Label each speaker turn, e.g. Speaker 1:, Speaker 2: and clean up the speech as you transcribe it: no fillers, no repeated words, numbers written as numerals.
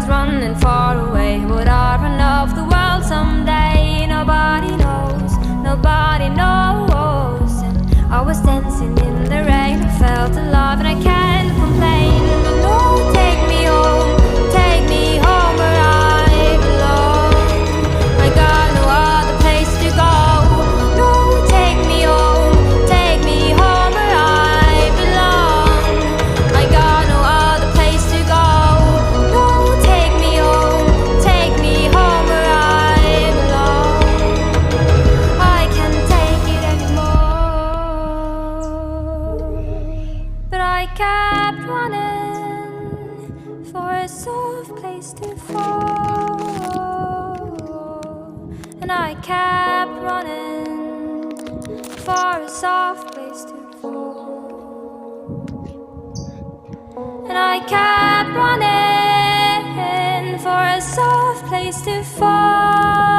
Speaker 1: was running far away. Would I run off the world someday? Nobody knows, nobody knows. And I was dancing in the rain, I felt alive and I can't complain. No, take me home where I belong. I got no other place to go. No, take me home where I belong. I got no other place to go. No, take me home where I belong. I can't take it anymore. But I kept running for a soft place to fall. And I kept running for a soft place to fall. And I kept running for a soft place to fall.